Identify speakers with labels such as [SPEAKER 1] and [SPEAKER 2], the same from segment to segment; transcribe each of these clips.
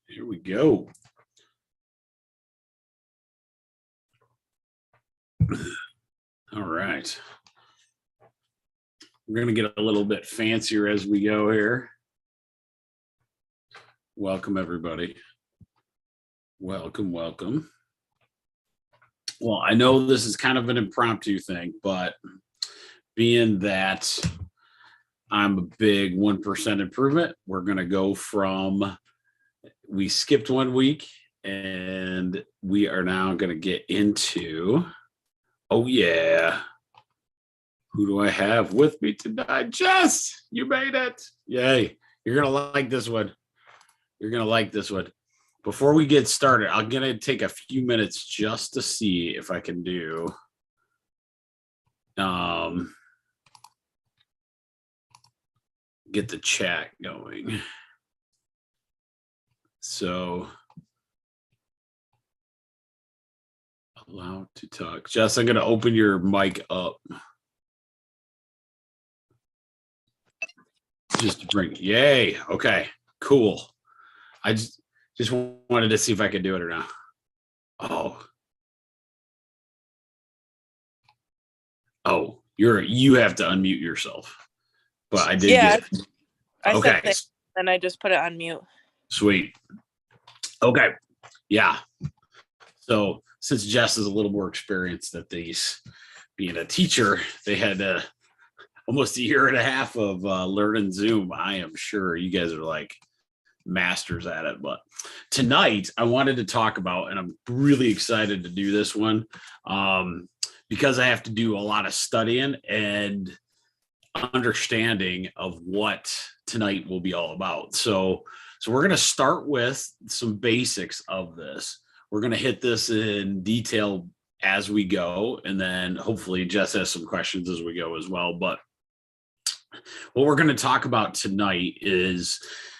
[SPEAKER 1] here we go. All right. We're going to get a little bit fancier as we go here. Welcome, everybody. Welcome, welcome. Well, I know this is kind of an impromptu thing, but being that I'm a big 1% improvement, we're going to go from, we skipped 1 week and we are now going to get into, oh yeah, who do I have with me tonight? Jess, you made it. Yay. You're going to like this one. You're going to like this one. Before we get started, I'm going to take a few minutes just to see if I can do get the chat going. So allowed to talk. Jess, I'm going to open your mic up. Just to bring, yay. Okay, cool. I just wanted to see if I could do it or not. Oh, you have to unmute yourself. But I did get it. Okay.
[SPEAKER 2] And I just put it on mute.
[SPEAKER 1] Sweet. Okay. Yeah. So since Jess is a little more experienced at these, being a teacher, they had almost a year and a half of learning Zoom. I am sure you guys are like masters at it. But tonight I wanted to talk about, and I'm really excited to do this one because I have to do a lot of studying and understanding of what tonight will be all about. So we're going to start with some basics of this. We're going to hit this in detail as we go, and then hopefully Jess has some questions as we go as well. But what we're going to talk about tonight is,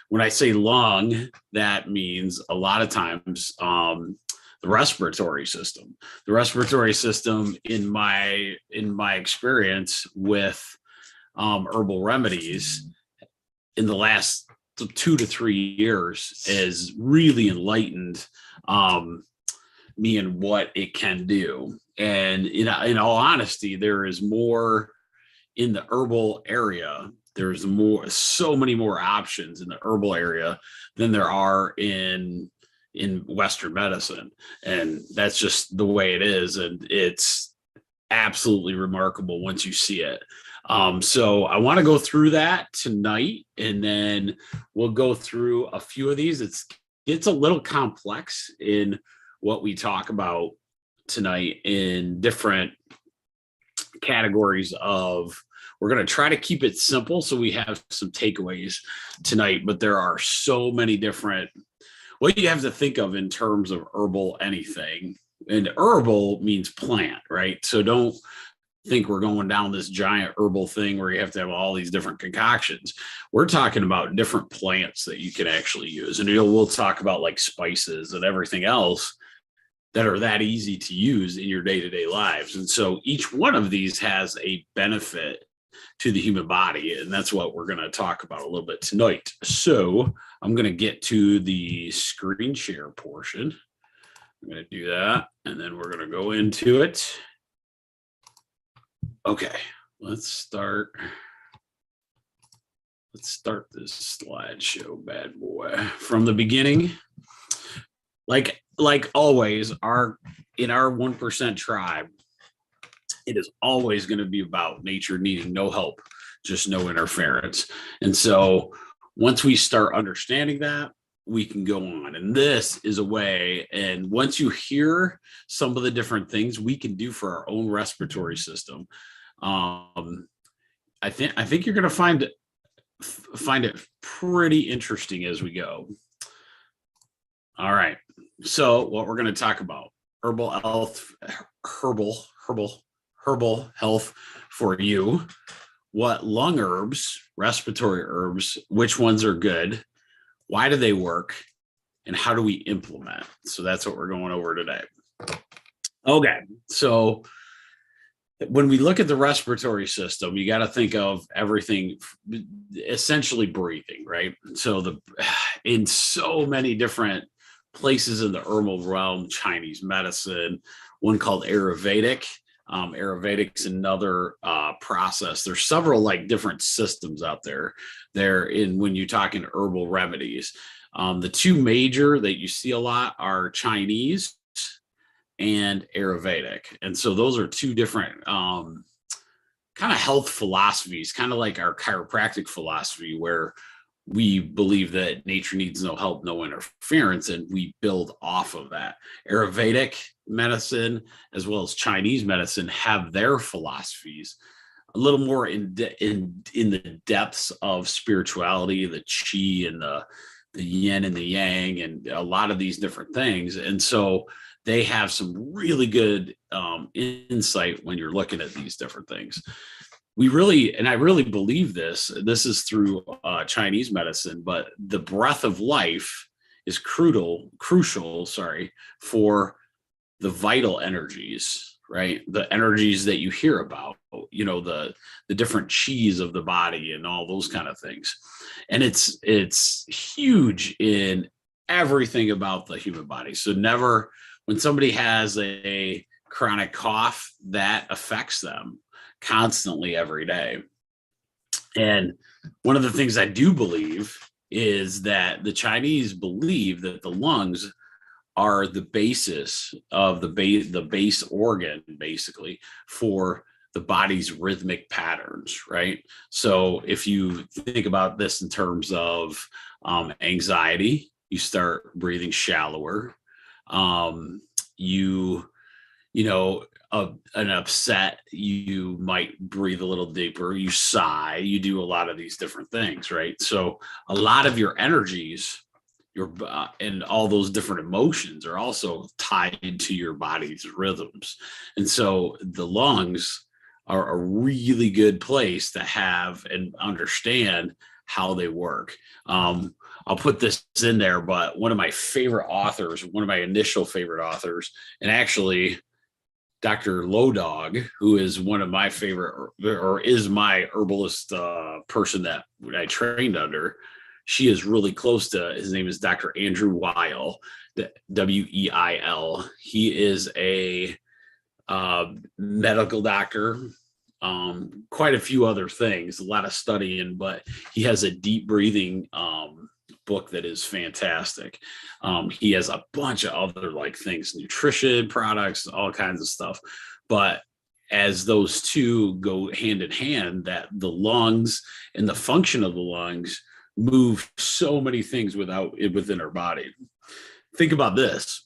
[SPEAKER 1] when I say lung, that means a lot of times the respiratory system. The respiratory system, in my experience with herbal remedies in the last 2 to 3 years, has really enlightened me in what it can do. And in all honesty, there is more in the herbal area. There's so many more options in the herbal area than there are in Western medicine. And that's just the way it is. And it's absolutely remarkable once you see it. So I want to go through that tonight, and then we'll go through a few of these. It's a little complex in what we talk about tonight in different categories of, we're going to try to keep it simple so we have some takeaways tonight, but there are so many different, what you have to think of in terms of herbal anything. And herbal means plant, right? So don't think we're going down this giant herbal thing where you have to have all these different concoctions. We're talking about different plants that you can actually use. And we'll talk about like spices and everything else that are that easy to use in your day-to-day lives. And so each one of these has a benefit to the human body. And that's what we're going to talk about a little bit tonight. So I'm going to get to the screen share portion. I'm going to do that, and then we're going to go into it. Okay, let's start this slideshow bad boy from the beginning. Like always, in our 1% tribe, it is always going to be about nature needing no help, just no interference. And so once we start understanding that, we can go on. And this is a way, and once you hear some of the different things we can do for our own respiratory system, I think you're going to find it pretty interesting as we go. All right. So what we're going to talk about, herbal health for you, what lung herbs, respiratory herbs, which ones are good, why do they work, and how do we implement? So that's what we're going over today. Okay, so when we look at the respiratory system, you got to think of everything essentially breathing, right? So in so many different places in the herbal realm, Chinese medicine, one called Ayurvedic. Ayurvedic's another process. There's several like different systems out there. There in when you're talking herbal remedies, the two major that you see a lot are Chinese and Ayurvedic. And so those are two different kind of health philosophies, kind of like our chiropractic philosophy, where we believe that nature needs no help, no interference, and we build off of that. Ayurvedic medicine, as well as Chinese medicine, have their philosophies a little more in the depths of spirituality, the chi and the yin and the yang, and a lot of these different things. And so they have some really good insight when you're looking at these different things. I really believe this is through Chinese medicine, but the breath of life is crucial, for the vital energies, right? The energies that you hear about, the different chis of the body and all those kind of things. And it's huge in everything about the human body. So never, when somebody has a chronic cough, that affects them constantly every day. And one of the things I do believe is that the Chinese believe that the lungs are the basis of the base organ, basically, for the body's rhythmic patterns, right? So if you think about this in terms of anxiety, you start breathing shallower. An upset, you might breathe a little deeper, you sigh, you do a lot of these different things, right? So a lot of your energies, and all those different emotions are also tied to your body's rhythms. And so the lungs are a really good place to have and understand how they work. I'll put this in there, but one of my initial favorite authors, and actually Dr. Low Dog, who is one of my favorite, or is my herbalist person that I trained under, she is really close to, his name is Dr. Andrew Weil, Weil. He is a medical doctor, quite a few other things, a lot of studying, but he has a deep breathing book that is fantastic. He has a bunch of other like things, nutrition products, all kinds of stuff. But as those two go hand in hand, that the lungs and the function of the lungs move so many things within our body. Think about this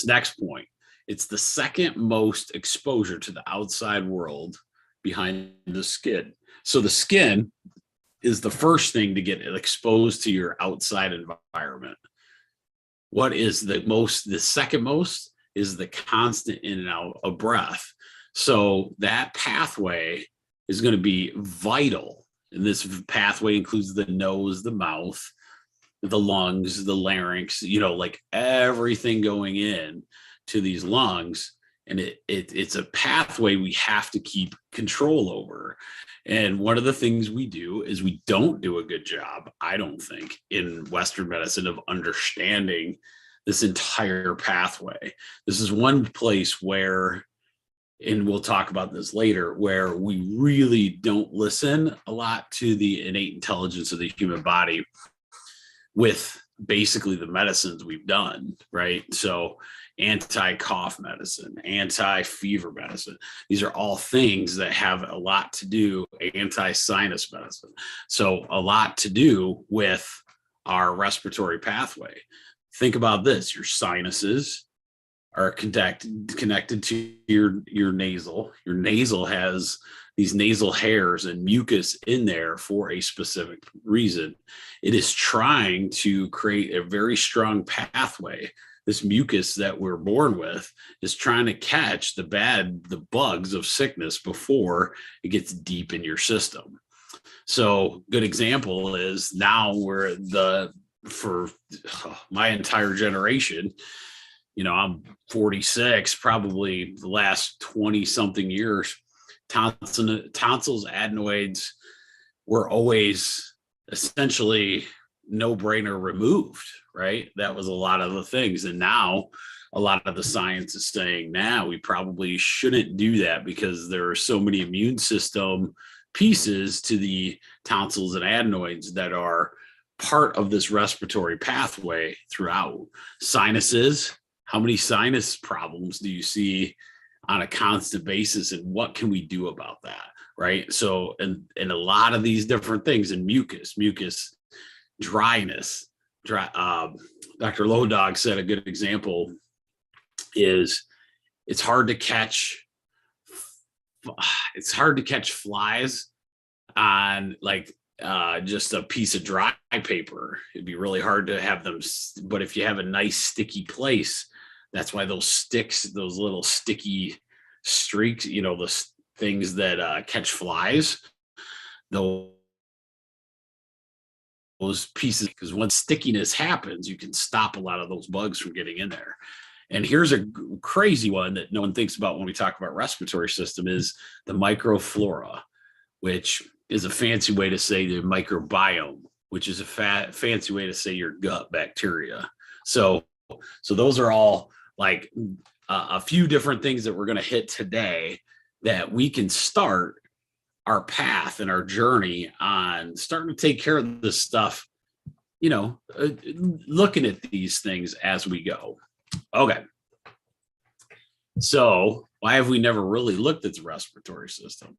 [SPEAKER 1] next point. It's the second most exposure to the outside world behind the skin. So the skin is the first thing to get exposed to your outside environment. What is the second most is the constant in and out of breath. So that pathway is going to be vital. And this pathway includes the nose, the mouth, the lungs, the larynx, like everything going in to these lungs. And it's a pathway we have to keep control over. And one of the things we do is we don't do a good job, I don't think, in Western medicine of understanding this entire pathway. This is one place where, and we'll talk about this later, where we really don't listen a lot to the innate intelligence of the human body with basically the medicines we've done, right? So anti-cough medicine, anti-fever medicine. These are all things that have a lot to do, anti-sinus medicine. So a lot to do with our respiratory pathway. Think about this, your sinuses are connected to your nasal. Your nasal has these nasal hairs and mucus in there for a specific reason. It is trying to create a very strong pathway. This mucus that we're born with is trying to catch the bugs of sickness before it gets deep in your system. So good example is now for my entire generation, I'm 46, probably the last 20 something years, tonsils, adenoids were always essentially no brainer removed, right? That was a lot of the things. And now a lot of the science is saying now we probably shouldn't do that because there are so many immune system pieces to the tonsils and adenoids that are part of this respiratory pathway throughout. Sinuses, how many sinus problems do you see on a constant basis, and what can we do about that? Right. So, and a lot of these different things, and mucus, dryness, Dr. Low Dog said a good example is it's hard to catch flies on like just a piece of dry paper. It'd be really hard to have them, but if you have a nice sticky place, that's why those sticks, those little sticky streaks, the things that catch flies, those pieces, because when stickiness happens, you can stop a lot of those bugs from getting in there. And here's a crazy one that no one thinks about when we talk about respiratory system is the microflora, which is a fancy way to say the microbiome, which is a fancy way to say your gut bacteria. So those are all like a few different things that we're going to hit today that we can start our path and our journey on starting to take care of this stuff, looking at these things as we go. Okay. So why have we never really looked at the respiratory system?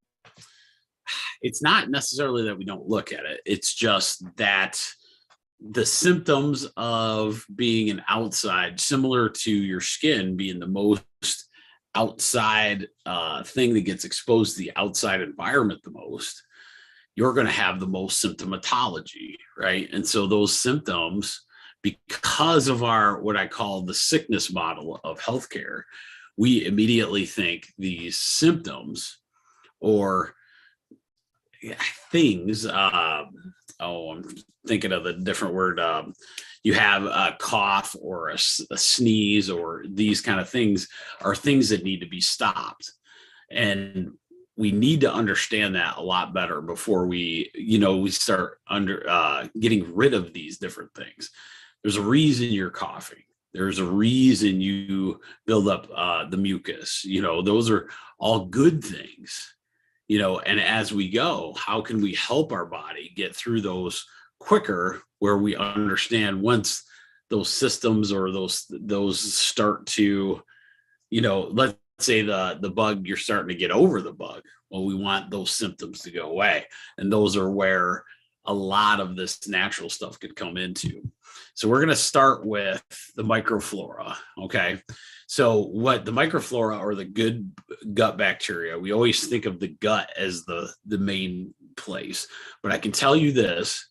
[SPEAKER 1] It's not necessarily that we don't look at it. It's just that the symptoms of being an outside, similar to your skin being the most outside thing that gets exposed to the outside environment the most, you're going to have the most symptomatology, right? And so those symptoms, because of our what I call the sickness model of healthcare, we immediately think these symptoms or things, I'm thinking of a different word. You have a cough or a sneeze or these kind of things are things that need to be stopped. And we need to understand that a lot better before we start getting rid of these different things. There's a reason you're coughing. There's a reason you build up the mucus. Those are all good things. And as we go, how can we help our body get through those quicker, where we understand once those systems or those start to, let's say the bug, you're starting to get over the bug. Well, we want those symptoms to go away. And those are where a lot of this natural stuff could come into. So we're going to start with the microflora. Okay. So what the microflora or the good gut bacteria, we always think of the gut as the main place, but I can tell you this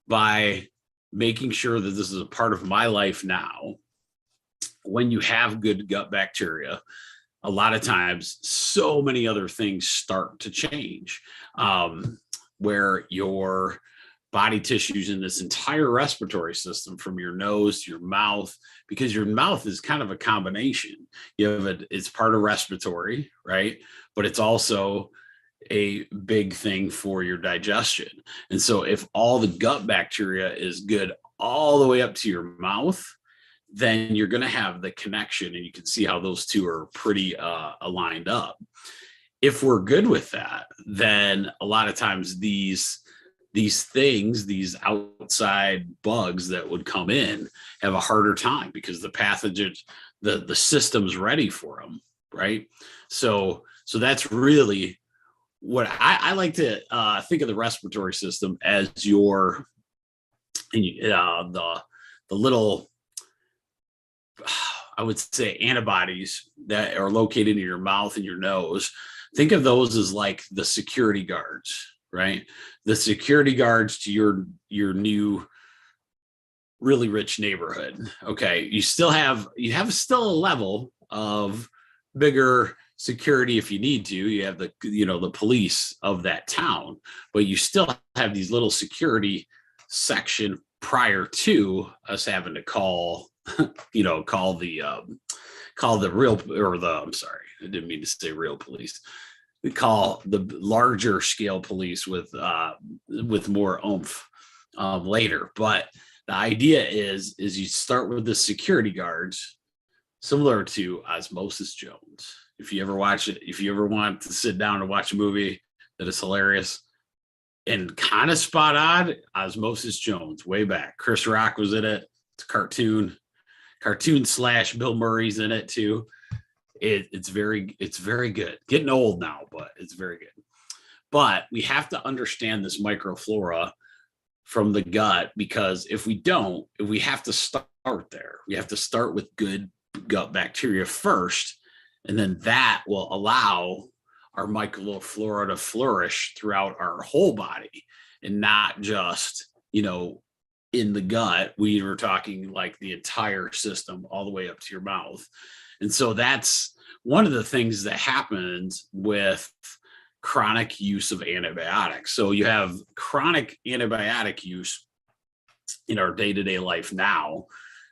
[SPEAKER 1] by making sure that this is a part of my life now. When you have good gut bacteria, a lot of times so many other things start to change, where your body tissues in this entire respiratory system, from your nose to your mouth, because your mouth is kind of a combination. It's part of respiratory, right? But it's also a big thing for your digestion. And so if all the gut bacteria is good all the way up to your mouth, then you're going to have the connection, and you can see how those two are pretty aligned up. If we're good with that, then a lot of times these things, these outside bugs that would come in, have a harder time because the pathogen, the system's ready for them, right? So that's really what I like to think of the respiratory system as the little, I would say, antibodies that are located in your mouth and your nose. Think of those as like the security guards, right? The security guards to your new really rich neighborhood. Okay. You have still a level of bigger security if you need to. You have the police of that town, but you still have these little security section prior to us having to call call the real, or the, I'm sorry, I didn't mean to say real police. We call the larger scale police with more oomph later. But the idea is you start with the security guards, similar to Osmosis Jones. If you ever watch it, if you ever want to sit down and watch a movie that is hilarious and kind of spot on, Osmosis Jones, way back. Chris Rock was in it. It's a cartoon / Bill Murray's in it too. It's very good. Getting old now, but it's very good. But we have to understand this microflora from the gut, because if we don't, we have to start there. We have to start with good gut bacteria first, and then that will allow our microflora to flourish throughout our whole body, and not just, in the gut. We were talking like the entire system all the way up to your mouth. And so that's one of the things that happens with chronic use of antibiotics. So you have chronic antibiotic use in our day-to-day life now.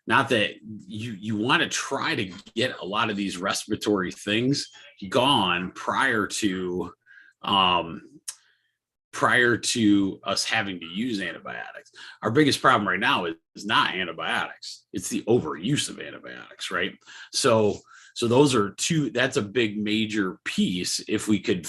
[SPEAKER 1] Not that you want to try to get a lot of these respiratory things gone prior to us having to use antibiotics. Our biggest problem right now is not antibiotics. It's the overuse of antibiotics, right? So those are that's a big major piece. If we could,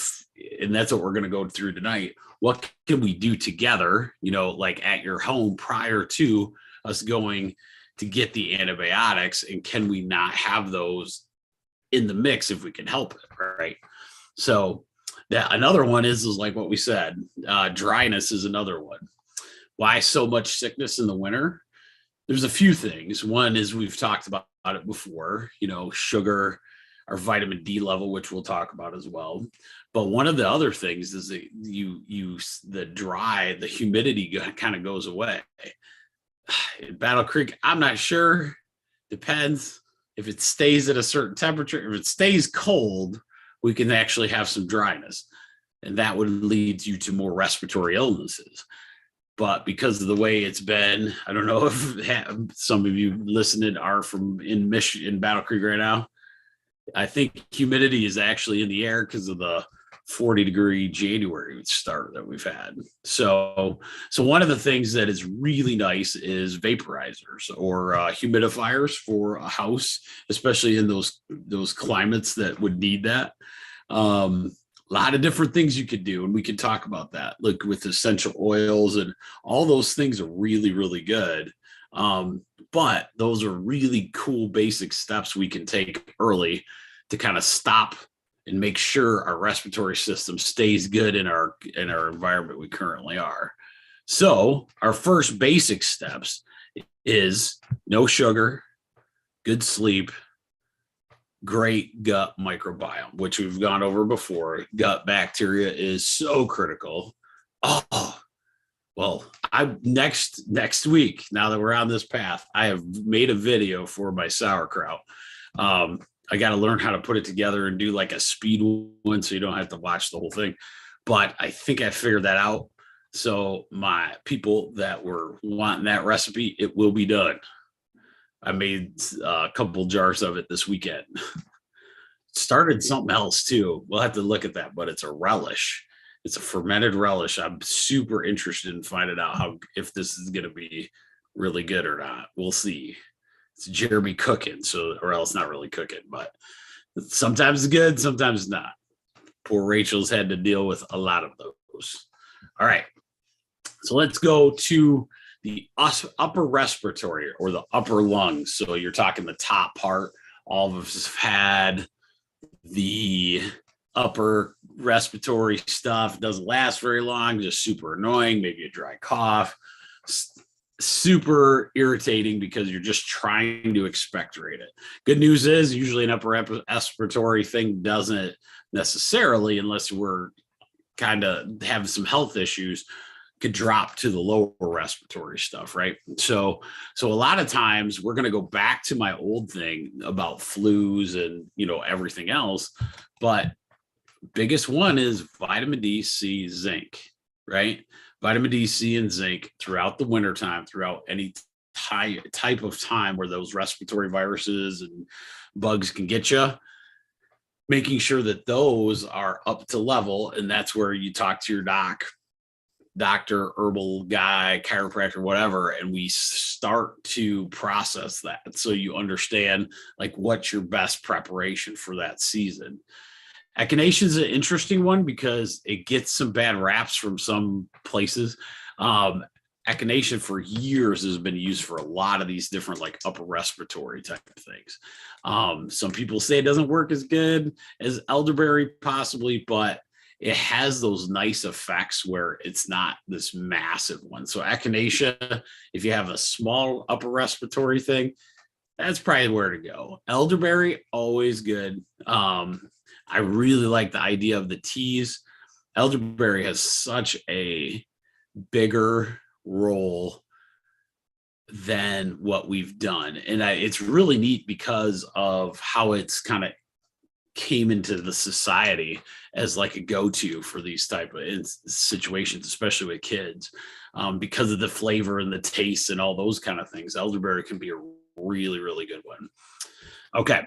[SPEAKER 1] and that's what we're going to go through tonight. What can we do together, like at your home prior to us going to get the antibiotics? And can we not have those in the mix if we can help it, right? So that another one is like what we said, dryness is another one. Why so much sickness in the winter? There's a few things. One is, we've talked about it before, sugar, our vitamin D level, which we'll talk about as well. But one of the other things is that the humidity kind of goes away. In Battle Creek, I'm not sure. Depends if it stays at a certain temperature. If it stays cold, we can actually have some dryness, and that would lead you to more respiratory illnesses. But because of the way it's been, I don't know if some of you listening are from in Battle Creek right now. I think humidity is actually in the air because of the 40-degree January start that we've had. So one of the things that is really nice is vaporizers or humidifiers for a house, especially in those climates that would need that. A lot of different things you could do, and we can talk about that. Look, with essential oils and all those things are really, really good. But those are really cool basic steps we can take early to kind of stop and make sure our respiratory system stays good in our environment we currently are. So our first basic steps is no sugar, good sleep, great gut microbiome, which we've gone over before. Gut bacteria is so critical. Oh, well, next week, now that we're on this path, I have made a video for my sauerkraut. I got to learn how to put it together and do like a speed one so you don't have to watch the whole thing. But I think I figured that out. So my people that were wanting that recipe, it will be done. I made a couple jars of it this weekend. Started something else too. We'll have to look at that, but it's a relish. It's a fermented relish. I'm super interested in finding out if this is going to be really good or not. We'll see. It's Jeremy cooking, or else not really cooking, but sometimes it's good, sometimes not. Poor Rachel's had to deal with a lot of those. All right. So let's go to the upper respiratory or the upper lungs. So you're talking the top part. All of us have had the upper respiratory stuff. It doesn't last very long, just super annoying, maybe a dry cough, super irritating because you're just trying to expectorate it. Good news is usually an upper respiratory thing doesn't necessarily, unless we're kind of have some health issues, could drop to the lower respiratory stuff, right? So a lot of times we're going to go back to my old thing about flus and everything else, but biggest one is vitamin D, C, zinc, right? Vitamin D, C, and zinc throughout the wintertime, throughout any type of time where those respiratory viruses and bugs can get you, making sure that those are up to level. And that's where you talk to your doctor, herbal guy, chiropractor, whatever, and we start to process that. So you understand like what's your best preparation for that season. Echinacea is an interesting one because it gets some bad raps from some places. Echinacea for years has been used for a lot of these different like upper respiratory type of things. Some people say it doesn't work as good as elderberry possibly, but it has those nice effects where it's not this massive one. So echinacea, if you have a small upper respiratory thing, that's probably where to go. Elderberry, always good. I really like the idea of the teas. Elderberry has such a bigger role than what we've done. And it's really neat because of how it's kind of came into the society as like a go-to for these type of situations, especially with kids, because of the flavor and the taste and all those kind of things. Elderberry can be a really, really good one. Okay.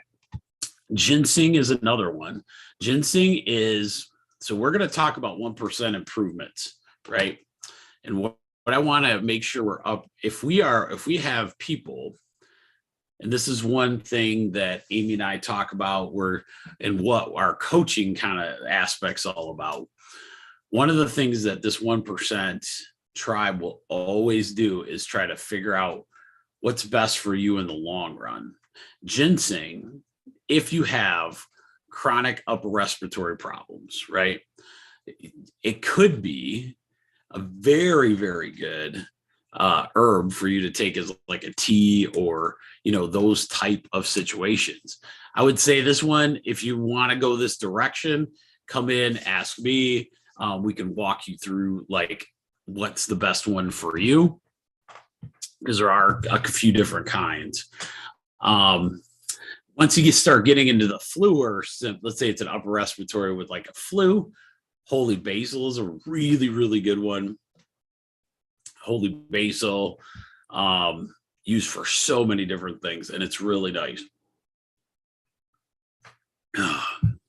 [SPEAKER 1] Ginseng is another one. Ginseng is, so we're going to talk about 1% improvements, right? And what I want to make sure we're up, if we have people, and this is one thing that Amy and I talk about, and what our coaching kind of aspects all about. One of the things that this 1% tribe will always do is try to figure out what's best for you in the long run. Ginseng, if you have chronic upper respiratory problems, right? It could be a very, very good herb for you to take as like a tea or, those type of situations. I would say this one, if you want to go this direction, come in, ask me. We can walk you through like what's the best one for you, because there are a few different kinds. Once you start getting into the flu, or let's say it's an upper respiratory with like a flu, holy basil is a really, really good one. Holy basil, used for so many different things, and it's really nice.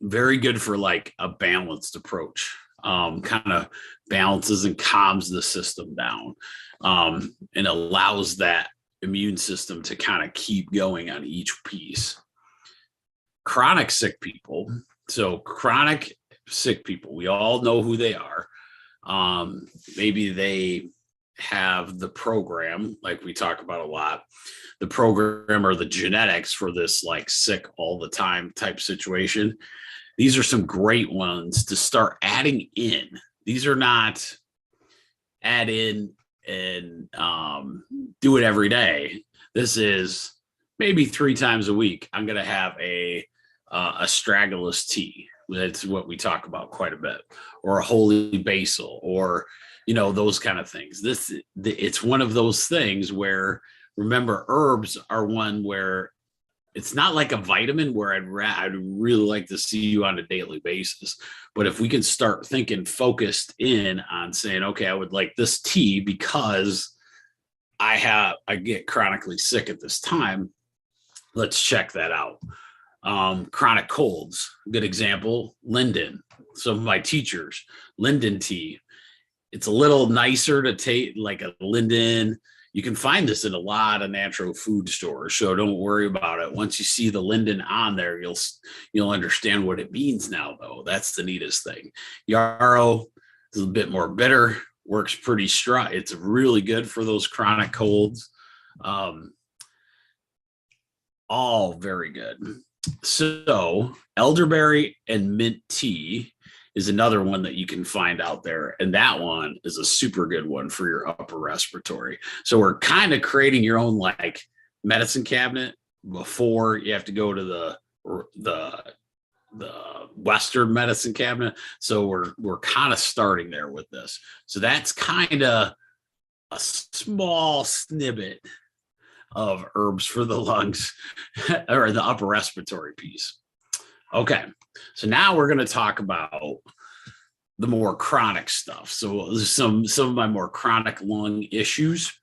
[SPEAKER 1] Very good for like a balanced approach. Kind of balances and calms the system down, and allows that immune system to kind of keep going on each piece. Chronic sick people. So chronic sick people, we all know who they are. Maybe they have the program, like we talk about a lot, the program or the genetics for this like sick all the time type situation. These are some great ones to start adding in. These are not add in and do it every day. This is maybe 3 times a week. I'm going to have a astragalus tea. That's what we talk about quite a bit, or a holy basil, or those kind of things. It's one of those things where, remember, herbs are one where it's not like a vitamin where I'd really like to see you on a daily basis. But if we can start thinking focused in on saying, okay, I would like this tea because I get chronically sick at this time. Let's check that out. Chronic colds, good example, linden. Some of my teachers, linden tea. It's a little nicer to take, like a linden. You can find this in a lot of natural food stores, so don't worry about it. Once you see the linden on there, you'll understand what it means now, though. That's the neatest thing. Yarrow is a bit more bitter, works pretty strong. It's really good for those chronic colds. All very good. So elderberry and mint tea is another one that you can find out there. And that one is a super good one for your upper respiratory. So we're kind of creating your own like medicine cabinet before you have to go to the Western medicine cabinet. So we're kind of starting there with this. So that's kind of a small snippet of herbs for the lungs or the upper respiratory piece. Okay, so now we're going to talk about the more chronic stuff. So some of my more chronic lung issues.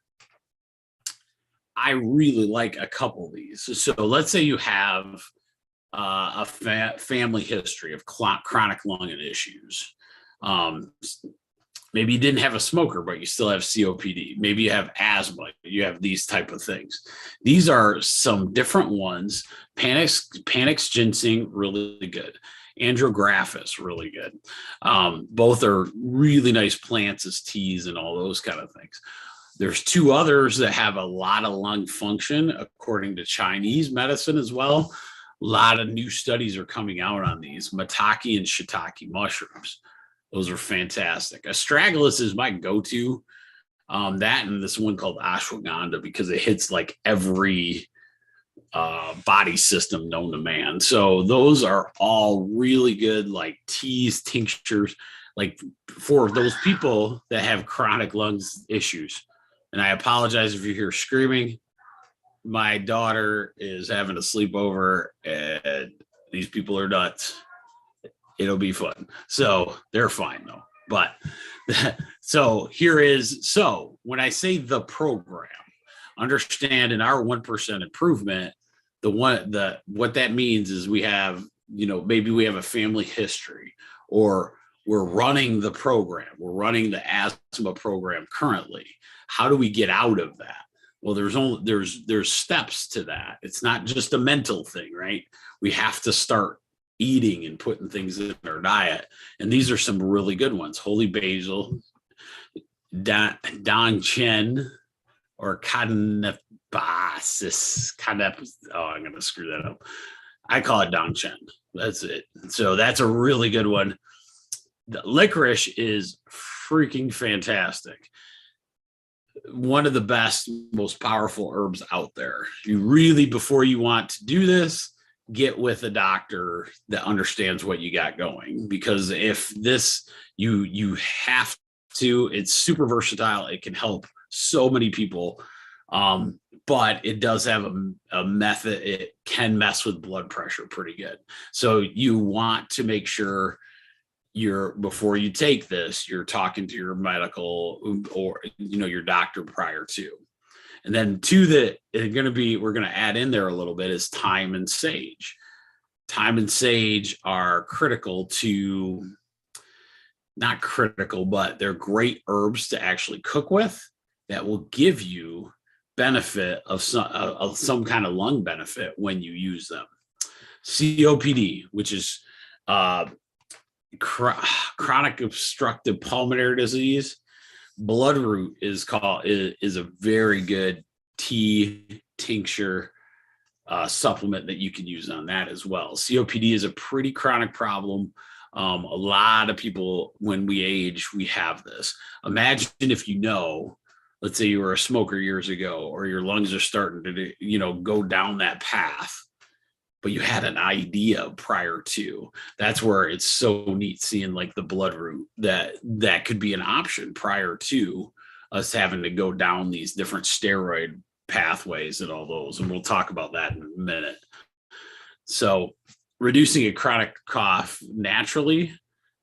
[SPEAKER 1] I really like a couple of these. So let's say you have a family history of chronic lung issues. Um, Maybe you didn't have a smoker, but you still have COPD. Maybe you have asthma. You have these type of things. These are some different ones. Panax ginseng, really good. Andrographis, really good. Both are really nice plants as teas and all those kind of things. There's two others that have a lot of lung function, according to Chinese medicine as well. A lot of new studies are coming out on these, maitake and shiitake mushrooms. Those are fantastic. Astragalus is my go-to. That and this one called ashwagandha, because it hits like every body system known to man. So those are all really good, like teas, tinctures, like for those people that have chronic lungs issues. And I apologize if you hear screaming. My daughter is having a sleepover and these people are nuts. It'll be fun. So they're fine though. But so when I say the program, understand in our 1% improvement, what that means is we have, maybe we have a family history, or we're running the program. We're running the asthma program currently. How do we get out of that? Well, there's steps to that. It's not just a mental thing, right? We have to start eating and putting things in our diet. And these are some really good ones. Holy basil, Don Chen, or Canabasis. I'm going to screw that up. I call it Don Chen. That's it. So that's a really good one. The licorice is freaking fantastic. One of the best, most powerful herbs out there. You really, before you want to do this, get with a doctor that understands what you got going, because if this, you have to, it's super versatile. It can help so many people. But it does have a method. It can mess with blood pressure pretty good. So you want to make sure before you take this, you're talking to your medical or, your doctor prior to. And then we're going to add in there a little bit is thyme and sage. Thyme and sage are not critical, but they're great herbs to actually cook with that will give you benefit of some kind of lung benefit when you use them. COPD, which is chronic obstructive pulmonary disease. Bloodroot is a very good tea tincture supplement that you can use on that as well. COPD is a pretty chronic problem. A lot of people, when we age, we have this. Imagine if let's say you were a smoker years ago, or your lungs are starting to, go down that path, but you had an idea prior to. That's where it's so neat seeing like the bloodroot that could be an option prior to us having to go down these different steroid pathways and all those. And we'll talk about that in a minute. So reducing a chronic cough naturally,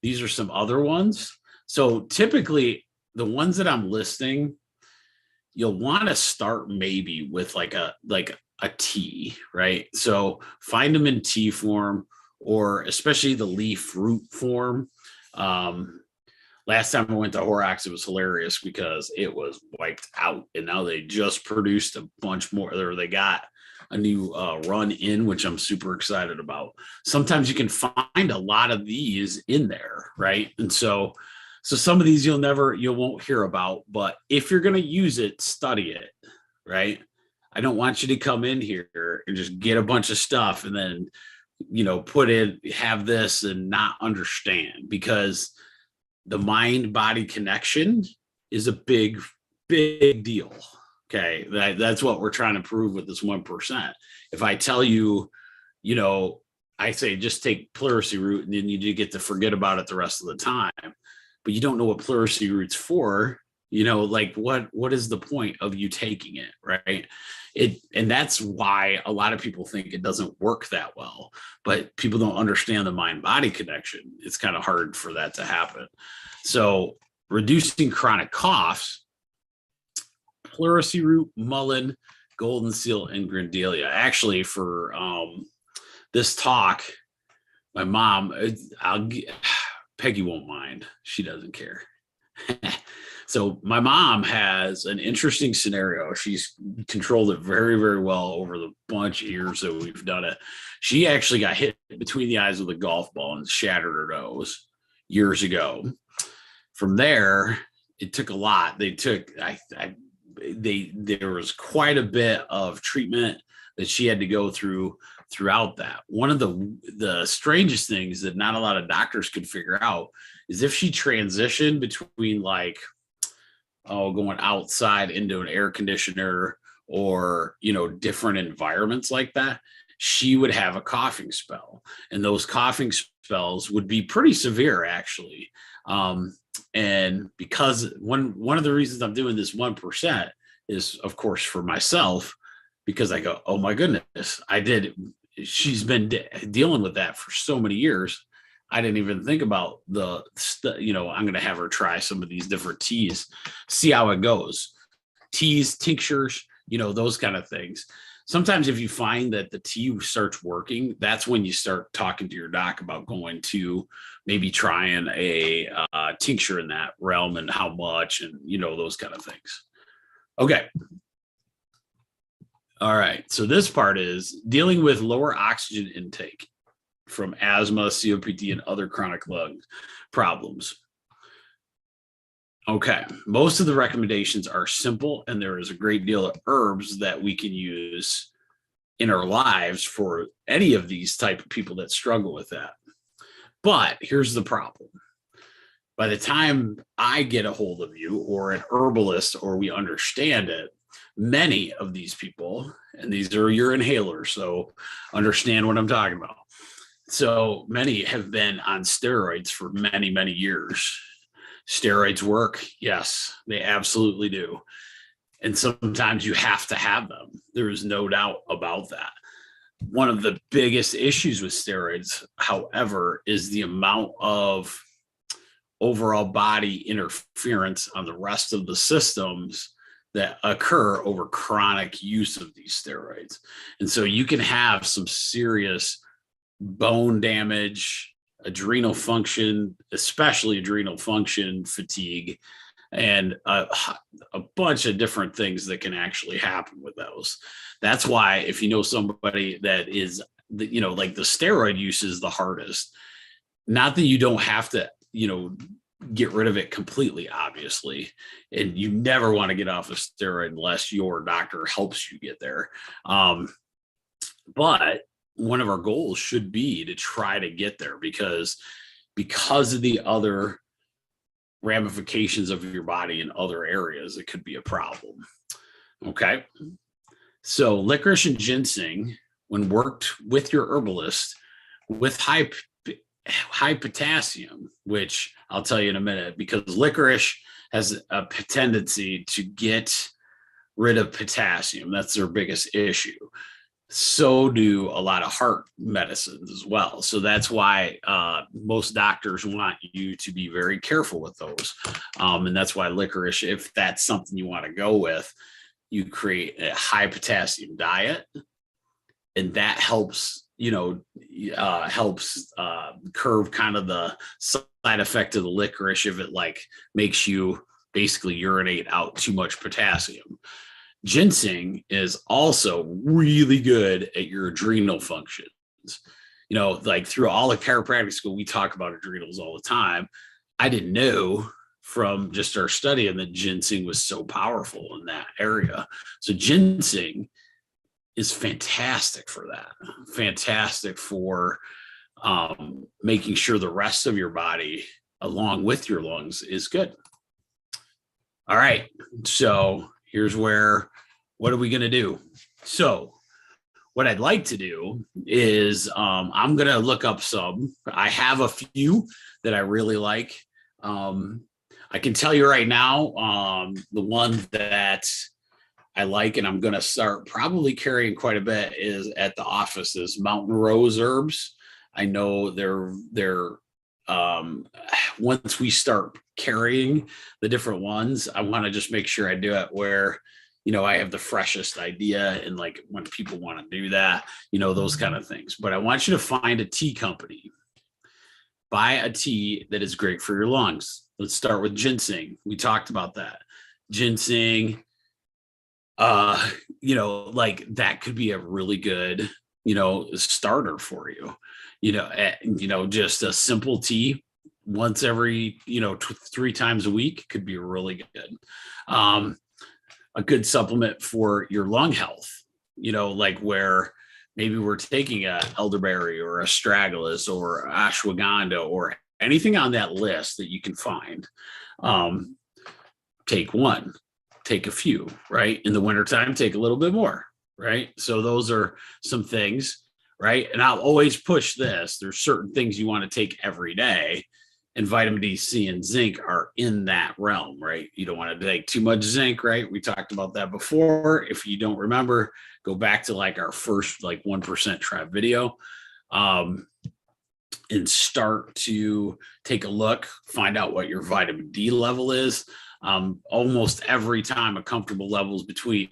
[SPEAKER 1] these are some other ones. So typically the ones that I'm listing, you'll want to start maybe with like a tea, right? So find them in tea form, or especially the leaf root form. Last time I went to Horrocks, it was hilarious because it was wiped out, and now they just produced a bunch more, or they got a new run in, which I'm super excited about. Sometimes you can find a lot of these in there, right? And so some of these you won't hear about, but if you're going to use it, study it, right? I don't want you to come in here and just get a bunch of stuff and then, have this and not understand, because the mind-body connection is a big, big deal. Okay. That's what we're trying to prove with this 1%. If I tell you, I say, just take pleurisy root, and then you get to forget about it the rest of the time, but you don't know what pleurisy root's for, like what is the point of you taking it, right? And that's why a lot of people think it doesn't work that well, but people don't understand the mind-body connection. It's kind of hard for that to happen. So reducing chronic coughs, pleurisy root, mullein, Golden Seal and Grandelia. Actually, for this talk, my mom, Peggy won't mind. She doesn't care. So my mom has an interesting scenario. She's controlled it very, very well over the bunch of years that we've done it. She actually got hit between the eyes with a golf ball and shattered her nose years ago. From there, it took a lot. There was quite a bit of treatment that she had to go through throughout that. One of the strangest things that not a lot of doctors could figure out is if she transitioned between like, going outside into an air conditioner or, different environments like that, she would have a coughing spell. And those coughing spells would be pretty severe, actually. And because one of the reasons I'm doing this 1% is, of course, for myself, because I go, oh my goodness, she's been dealing with that for so many years. I didn't even think about I'm going to have her try some of these different teas, see how it goes. Teas, tinctures, those kind of things. Sometimes if you find that the tea starts working, that's when you start talking to your doc about going to maybe trying a tincture in that realm and how much and, those kind of things. Okay. All right. So this part is dealing with lower oxygen intake from asthma, COPD, and other chronic lung problems. Okay. Most of the recommendations are simple, and there is a great deal of herbs that we can use in our lives for any of these type of people that struggle with that. But here's the problem. By the time I get a hold of you or an herbalist or we understand it, many of these people, and these are your inhalers, so understand what I'm talking about. So many have been on steroids for many, many years. Steroids work. Yes, they absolutely do. And sometimes you have to have them. There is no doubt about that. One of the biggest issues with steroids, however, is the amount of overall body interference on the rest of the systems that occur over chronic use of these steroids. And so you can have some serious bone damage, adrenal function, especially adrenal function fatigue, and a bunch of different things that can actually happen with those. That's why if you know somebody that is, like the steroid use is the hardest. Not that you don't have to, get rid of it completely, obviously. And you never want to get off a steroid unless your doctor helps you get there. But one of our goals should be to try to get there because of the other ramifications of your body in other areas, it could be a problem. Okay. So licorice and ginseng, when worked with your herbalist with high potassium, which I'll tell you in a minute, because licorice has a tendency to get rid of potassium. That's their biggest issue. So do a lot of heart medicines as well. So that's why most doctors want you to be very careful with those. And that's why licorice, if that's something you want to go with, you create a high potassium diet, and that helps, curb kind of the side effect of the licorice if it like makes you basically urinate out too much potassium. Ginseng is also really good at your adrenal functions. Like through all the chiropractic school, we talk about adrenals all the time. I didn't know from just our studying that ginseng was so powerful in that area. So ginseng is fantastic for that. Fantastic for making sure the rest of your body, along with your lungs, is good. All right. So here's what are we going to do? So what I'd like to do is I'm going to look up some. I have a few that I really like. I can tell you right now, the one that I like, and I'm going to start probably carrying quite a bit is at the office is Mountain Rose herbs. I know they're once we start carrying the different ones, I want to just make sure I do it where I have the freshest idea and like when people want to do that, those kind of things. But I want you to find a tea company. Buy a tea that is great for your lungs. Let's start with ginseng. We talked about that. Ginseng, like that could be a really good, starter for you. Just a simple tea once every, 3 times a week could be really good. A good supplement for your lung health, like where maybe we're taking a elderberry or astragalus or ashwagandha or anything on that list that you can find. Take one, take a few, right? In the wintertime, take a little bit more, right? So those are some things, right? And I'll always push this. There's certain things you want to take every day. And vitamin D, C, and zinc are in that realm, right? You don't want to take too much zinc, right? We talked about that before. If you don't remember, go back to like our first like 1% tribe video and start to take a look, find out what your vitamin D level is. Almost every time a comfortable levels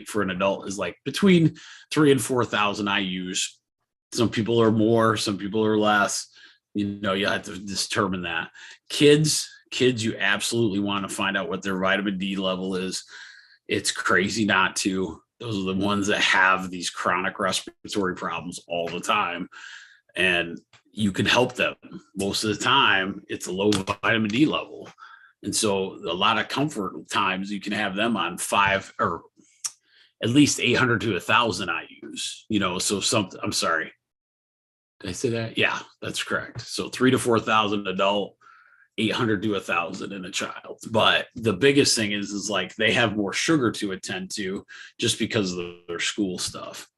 [SPEAKER 1] for an adult is like between 3,000 and 4,000 IUs. Some people are more, some people are less. You have to determine that. Kids, you absolutely want to find out what their vitamin D level is. It's crazy not to. Those are the ones that have these chronic respiratory problems all the time. And you can help them. Most of the time, it's a low vitamin D level. And so a lot of comfort times you can have them on 5 or at least 800 to 1,000 IUs, so I'm sorry. Did I say that? Yeah, that's correct. So 3,000 to 4,000 adult, 800 to 1,000 in a child. But the biggest thing is like they have more sugar to attend to just because of their school stuff.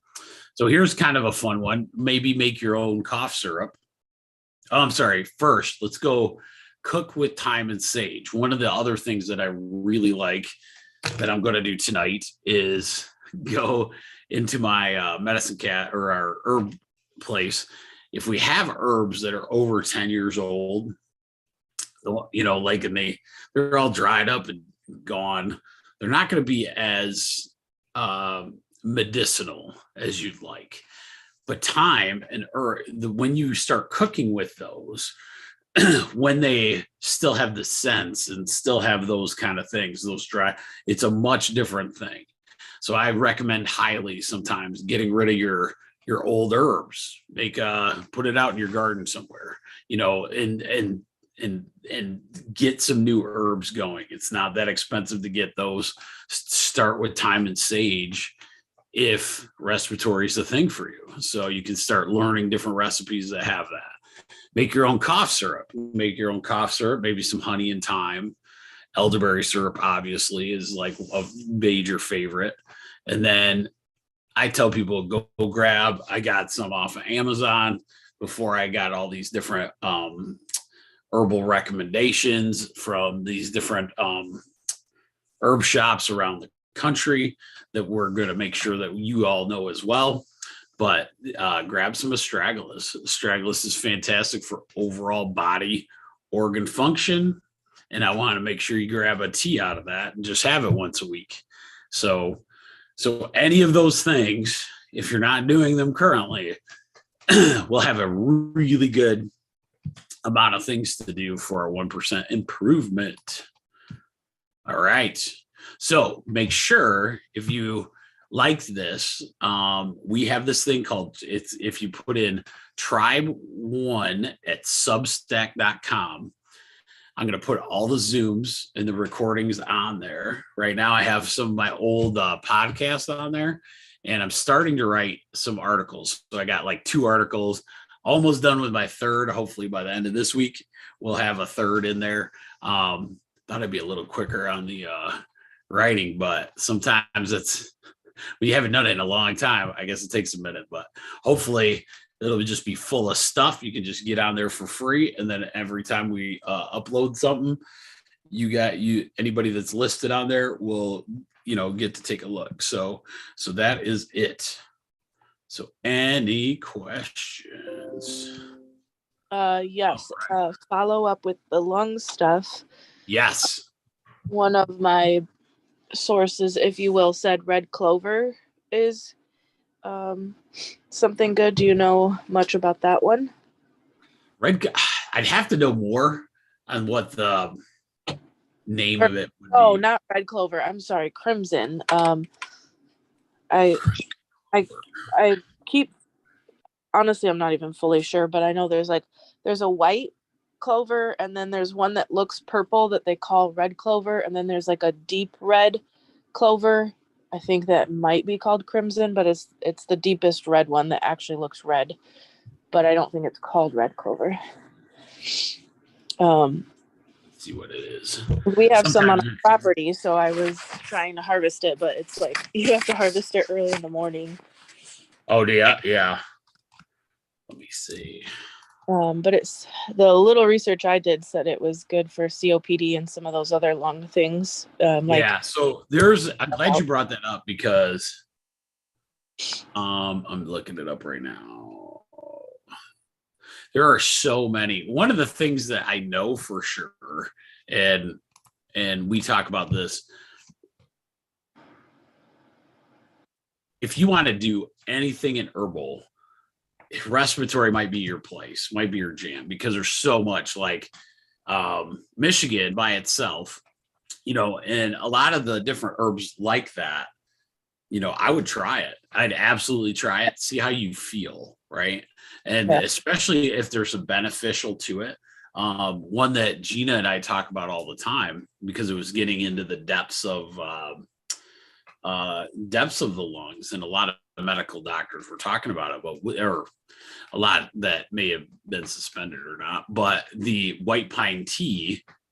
[SPEAKER 1] So here's kind of a fun one. Maybe make your own cough syrup. Oh, I'm sorry. First, let's go cook with thyme and sage. One of the other things that I really like that I'm going to do tonight is go into my medicine cat or our herb place. If we have herbs that are over 10 years old, like they're all dried up and gone, they're not going to be as medicinal as you'd like. But thyme and when you start cooking with those, when they still have the scents and still have those kind of things, those dry, it's a much different thing. So I recommend highly sometimes getting rid of your old herbs, put it out in your garden somewhere, and get some new herbs going. It's not that expensive to get those. Start with thyme and sage if respiratory is a thing for you. So you can start learning different recipes that have that. Make your own cough syrup. Maybe some honey and thyme. Elderberry syrup, obviously, is like a major favorite. And then I tell people go grab. I got some off of Amazon before I got all these different herbal recommendations from these different herb shops around the country that we're going to make sure that you all know as well. But grab some astragalus. Astragalus is fantastic for overall body organ function. And I want to make sure you grab a tea out of that and just have it once a week. So any of those things, if you're not doing them currently, we'll have a really good amount of things to do for our 1% improvement. All right. So make sure if you liked this, we have this thing called, if you put in tribe1 at substack.com, I'm going to put all the Zooms and the recordings on there. Right now, I have some of my old podcasts on there, and I'm starting to write some articles. So I got like 2 articles, almost done with my third. Hopefully by the end of this week, we'll have a third in there. Thought I'd be a little quicker on the writing, but sometimes we haven't done it in a long time. I guess it takes a minute, but hopefully it'll just be full of stuff. You can just get on there for free. And then every time we upload something, anybody that's listed on there will, get to take a look. So that is it. So any questions?
[SPEAKER 2] Yes. Follow up with the lung stuff.
[SPEAKER 1] Yes.
[SPEAKER 2] One of my sources, if you will, said red clover is something good. Do you know much about that one?
[SPEAKER 1] Red, I'd have to know more on what the name
[SPEAKER 2] Or,
[SPEAKER 1] of it would
[SPEAKER 2] oh,
[SPEAKER 1] be.
[SPEAKER 2] not red clover. I'm sorry, crimson. I I I keep honestly, I'm not even fully sure, but I know there's a white clover, and then there's one that looks purple that they call red clover, and then there's like a deep red clover. I think that might be called crimson, but it's the deepest red one that actually looks red, but I don't think it's called red clover. Um,
[SPEAKER 1] Let's see what it is.
[SPEAKER 2] we have some on
[SPEAKER 1] Sometimes,
[SPEAKER 2] our property, so I was trying to harvest it, but it's like you have to harvest it early in the morning.
[SPEAKER 1] oh yeah, yeah. Let me see.
[SPEAKER 2] But it's the little research I did said it was good for COPD and some of those other lung things.
[SPEAKER 1] Yeah, so I'm glad you brought that up because I'm looking it up right now. There are so many. One of the things that I know for sure, and we talk about this, if you want to do anything in herbal, respiratory might be your place, might be your jam, because there's so much. Like Michigan by itself, and a lot of the different herbs like that, I would try it. I'd absolutely try it, see how you feel, right? And
[SPEAKER 2] yeah.
[SPEAKER 1] especially if there's some beneficial to it. One that Gina and I talk about all the time because it was getting into the depths of the lungs, and a lot of medical doctors were talking about it, but there are a lot that may have been suspended or not. But the white pine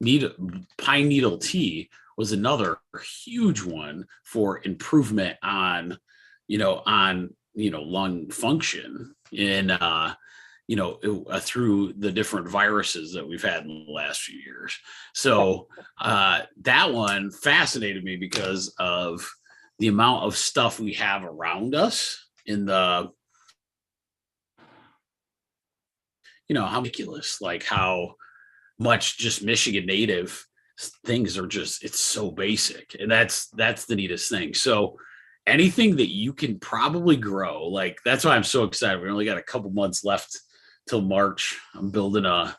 [SPEAKER 1] needle tea was another huge one for improvement on lung function in through the different viruses that we've had in the last few years. So that one fascinated me because of the amount of stuff we have around us in the how ridiculous, like how much just Michigan native things are just, it's so basic. And that's the neatest thing. So anything that you can probably grow, like that's why I'm so excited. We only got a couple months left till March. I'm building a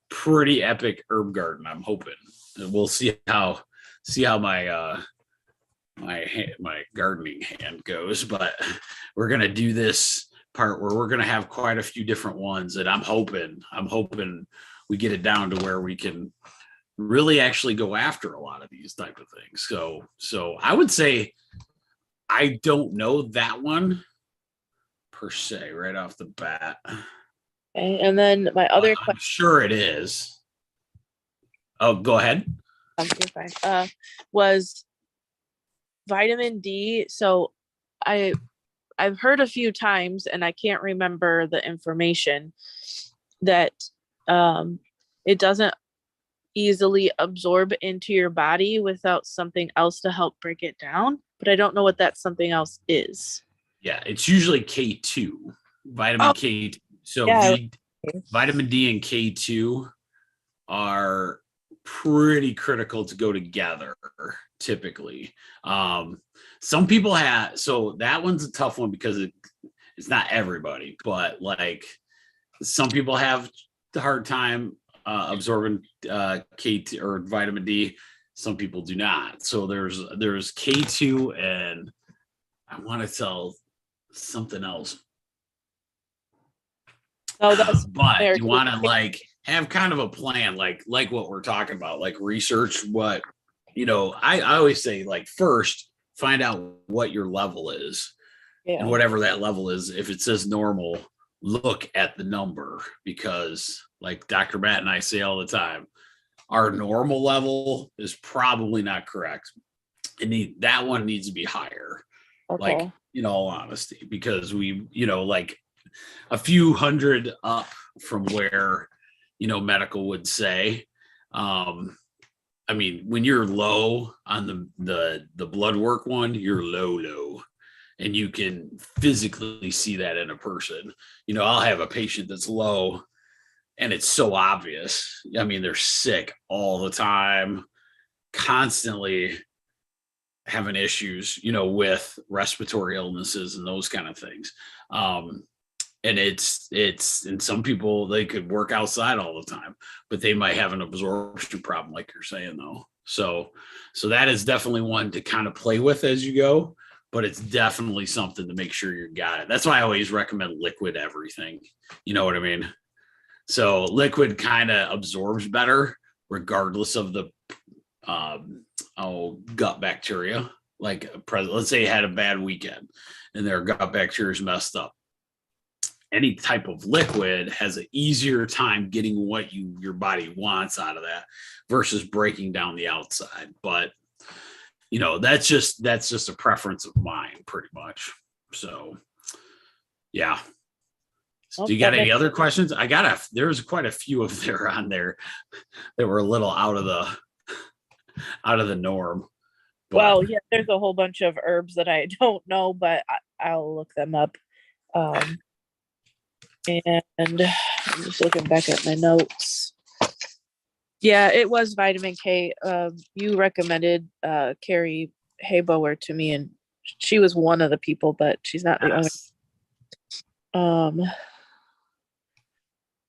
[SPEAKER 1] pretty epic herb garden. I'm hoping, and we'll see how my my gardening hand goes, but we're going to do this part where we're going to have quite a few different ones, and I'm hoping we get it down to where we can really actually go after a lot of these type of things. So I would say I don't know that one per se right off the bat.
[SPEAKER 2] Okay. And then my other
[SPEAKER 1] I'm sure it is. Oh, go ahead.
[SPEAKER 2] Was vitamin D. So I've heard a few times, and I can't remember the information, that it doesn't easily absorb into your body without something else to help break it down. But I don't know what that something else is.
[SPEAKER 1] Yeah, it's usually K2, vitamin K2. So
[SPEAKER 2] yeah.
[SPEAKER 1] vitamin D and K2 are pretty critical to go together typically. Some people have, so that one's a tough one because it's not everybody, but like some people have the hard time absorbing K2 or vitamin D. Some people do not. So there's K2, and I want to tell something else.
[SPEAKER 2] Oh, that's
[SPEAKER 1] but you want to like have kind of a plan, like what we're talking about, like research what, I always say, like, first find out what your level is.
[SPEAKER 2] Yeah.
[SPEAKER 1] And whatever that level is, if it says normal, look at the number, because like Dr. Matt and I say all the time, our normal level is probably not correct. That one needs to be higher.
[SPEAKER 2] Okay.
[SPEAKER 1] Like, in all honesty, because we, like a few hundred up from where, medical would say. I mean, when you're low on the blood work one, you're low. And you can physically see that in a person. I'll have a patient that's low and it's so obvious. I mean, they're sick all the time, constantly, having issues, with respiratory illnesses and those kind of things. And it's and some people, they could work outside all the time, but they might have an absorption problem, like you're saying, though. So that is definitely one to kind of play with as you go, but it's definitely something to make sure you got it. That's why I always recommend liquid everything. You know what I mean? So liquid kind of absorbs better regardless of the gut bacteria. Like let's say you had a bad weekend and their gut bacteria is messed up. Any type of liquid has an easier time getting what your body wants out of that versus breaking down the outside. But that's just a preference of mine, pretty much. So yeah. Do you got any other questions? There's quite a few of there on there that were a little out of the norm.
[SPEAKER 2] But, well, yeah, there's a whole bunch of herbs that I don't know, but I'll look them up. And I'm just looking back at my notes. Yeah, it was vitamin K. You recommended Carrie Hayboer to me, and she was one of the people, but she's not the only.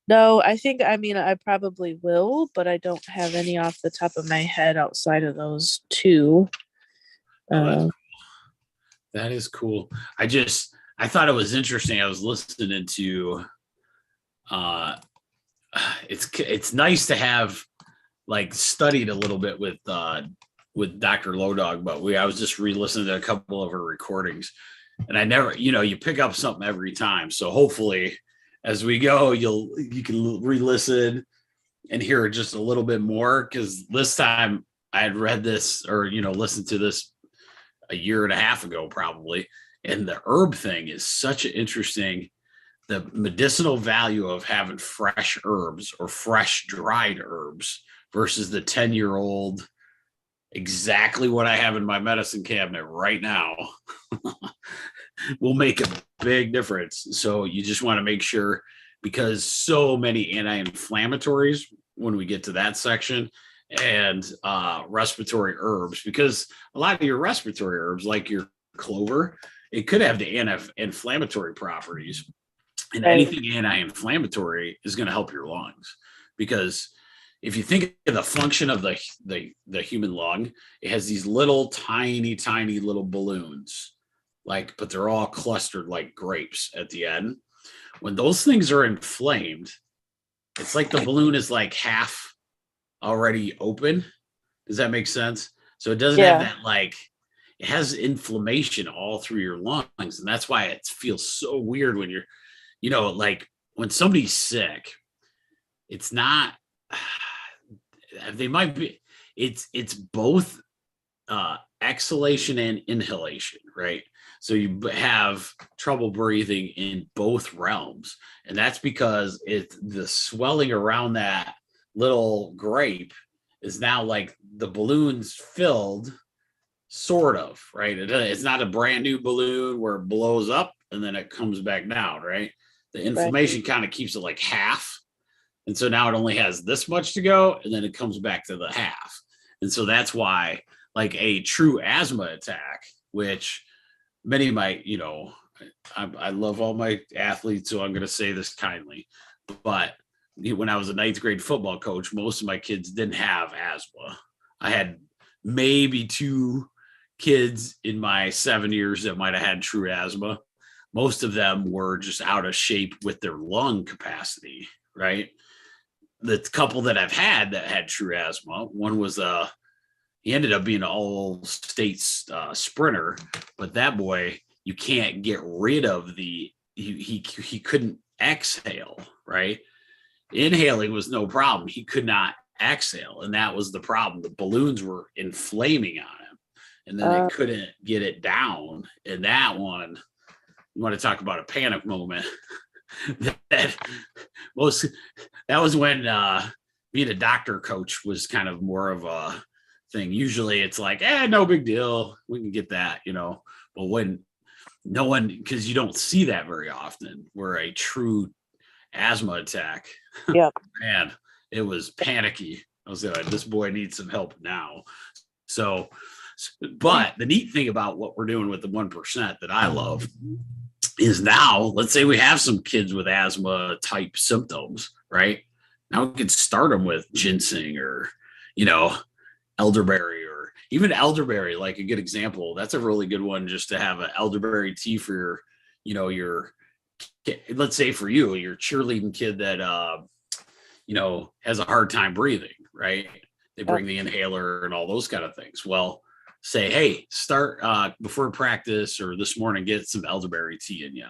[SPEAKER 2] No, I probably will, but I don't have any off the top of my head outside of those two.
[SPEAKER 1] That is cool. I thought it was interesting. I was listening to it's nice to have studied a little bit with Dr. Lowdog, but I was just re-listening to a couple of her recordings, and I never, you pick up something every time. So hopefully as we go, you can re-listen and hear just a little bit more, because this time I had read this or listened to this a year and a half ago probably, and the herb thing is such an interesting, the medicinal value of having fresh herbs or fresh dried herbs versus the 10-year-old, exactly what I have in my medicine cabinet right now will make a big difference. So you just want to make sure, because so many anti-inflammatories when we get to that section, and respiratory herbs, because a lot of your respiratory herbs, like your clover, it could have the anti-inflammatory properties, and anything anti-inflammatory is going to help your lungs. Because if you think of the function of the human lung, it has these little tiny little balloons, but they're all clustered like grapes at the end. When those things are inflamed, it's like the balloon is like half already open. Does that make sense? So it doesn't have that, it has inflammation all through your lungs, and that's why it feels so weird when you're, when somebody's sick, it's not, they might be, it's both exhalation and inhalation, right? So you have trouble breathing in both realms, and that's because it's the swelling around that little grape is now like the balloon's filled, sort of, right? It's not a brand new balloon where it blows up and then it comes back down, right? The inflammation kind of keeps it like half, and so now it only has this much to go, and then it comes back to the half. And so that's why, a true asthma attack, which many might, I love all my athletes, so I'm going to say this kindly, but when I was a 9th grade football coach, most of my kids didn't have asthma. I had maybe 2 kids in my 7 years that might have had true asthma. Most of them were just out of shape with their lung capacity, right? The couple that I've had that had true asthma, one was he ended up being an all-state sprinter, but that boy, you can't get rid of he couldn't exhale, right? Inhaling was no problem. He could not exhale, and that was the problem. The balloons were inflaming on him, and then they couldn't get it down. And that one, you want to talk about a panic moment. that was when being a doctor coach was kind of more of a thing. Usually it's like, no big deal, we can get that, but when no one, because you don't see that very often, where a true asthma attack, man, it was panicky. I was like, this boy needs some help now. So But the neat thing about what we're doing with the 1% that I love is now, let's say we have some kids with asthma type symptoms, right? Now we can start them with ginseng or, elderberry, or even elderberry, like a good example. That's a really good one, just to have an elderberry tea for your, let's say for you, your cheerleading kid that, has a hard time breathing, right? They bring the inhaler and all those kind of things. Well, say, hey, start before practice or this morning, get some elderberry tea in you,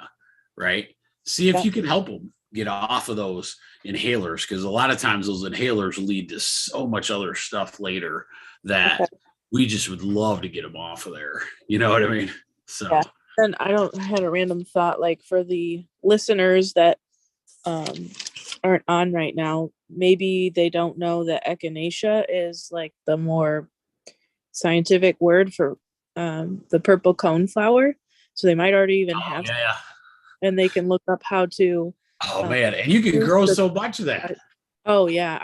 [SPEAKER 1] right? See if you can help them get off of those inhalers, because a lot of times those inhalers lead to so much other stuff later that we just would love to get them off of there. You know what I mean? So.
[SPEAKER 2] Yeah. And I had a random thought, like for the listeners that aren't on right now, maybe they don't know that echinacea is like the more scientific word for the purple cone flower. So they might already even have, and they can look up how to.
[SPEAKER 1] Oh man, and you can grow so much of that.
[SPEAKER 2] Oh yeah,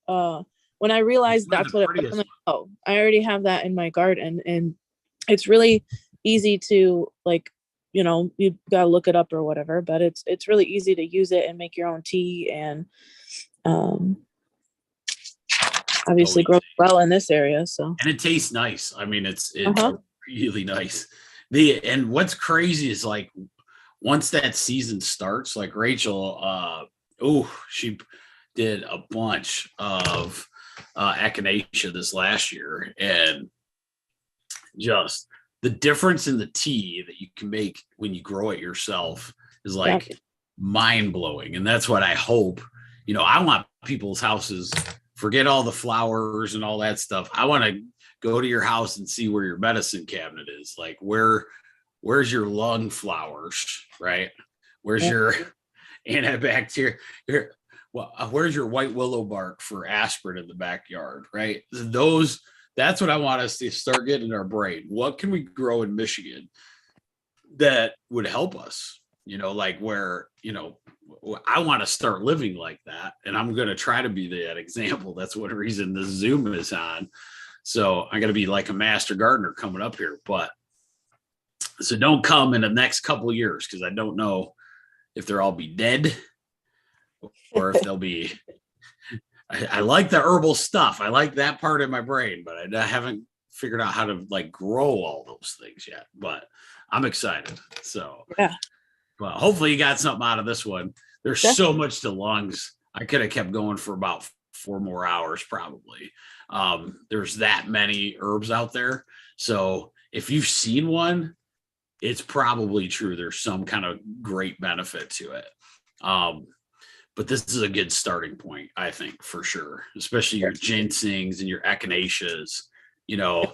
[SPEAKER 2] when I realized that's what it was, I'm like, oh, I already have that in my garden, and it's really easy to, like, you gotta look it up or whatever, but it's really easy to use it and make your own tea, and obviously grows well in this area. So,
[SPEAKER 1] and it tastes nice. I mean, it's really nice. And what's crazy is, like, once that season starts, like Rachel, she did a bunch of echinacea this last year, and just the difference in the tea that you can make when you grow it yourself is like mind blowing. And that's what I hope. I want people's houses, forget all the flowers and all that stuff. I want to go to your house and see where your medicine cabinet is. Like, where's your lung flowers, right? Where's your antibacterial? Where's your white willow bark for aspirin in the backyard, right? That's what I want us to start getting in our brain. What can we grow in Michigan that would help us? Like where, I want to start living like that. And I'm going to try to be that example. That's one reason the Zoom is on. So I'm going to be like a master gardener coming up here. So don't come in the next couple of years, because I don't know if they'll all be dead or if they'll be. I like the herbal stuff. I like that part of my brain, but I haven't figured out how to like grow all those things yet. But I'm excited. So well, hopefully you got something out of this one. There's so much to lungs. I could have kept going for about 4 more hours probably. There's that many herbs out there. So if you've seen one, it's probably true. There's some kind of great benefit to it. But this is a good starting point, I think, for sure, especially your ginsengs and your echinaceas, your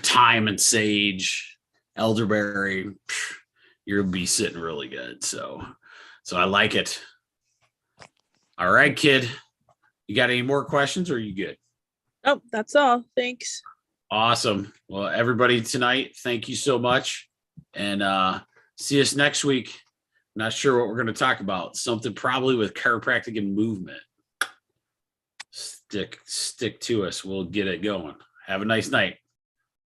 [SPEAKER 1] thyme and sage, elderberry, you'll be sitting really good. So I like it. All right, kid. You got any more questions, or are you good?
[SPEAKER 2] Oh, that's all. Thanks.
[SPEAKER 1] Awesome. Well, everybody tonight, thank you so much. And see us next week. Not sure what we're going to talk about. Something probably with chiropractic and movement. Stick to us. We'll get it going. Have a nice night.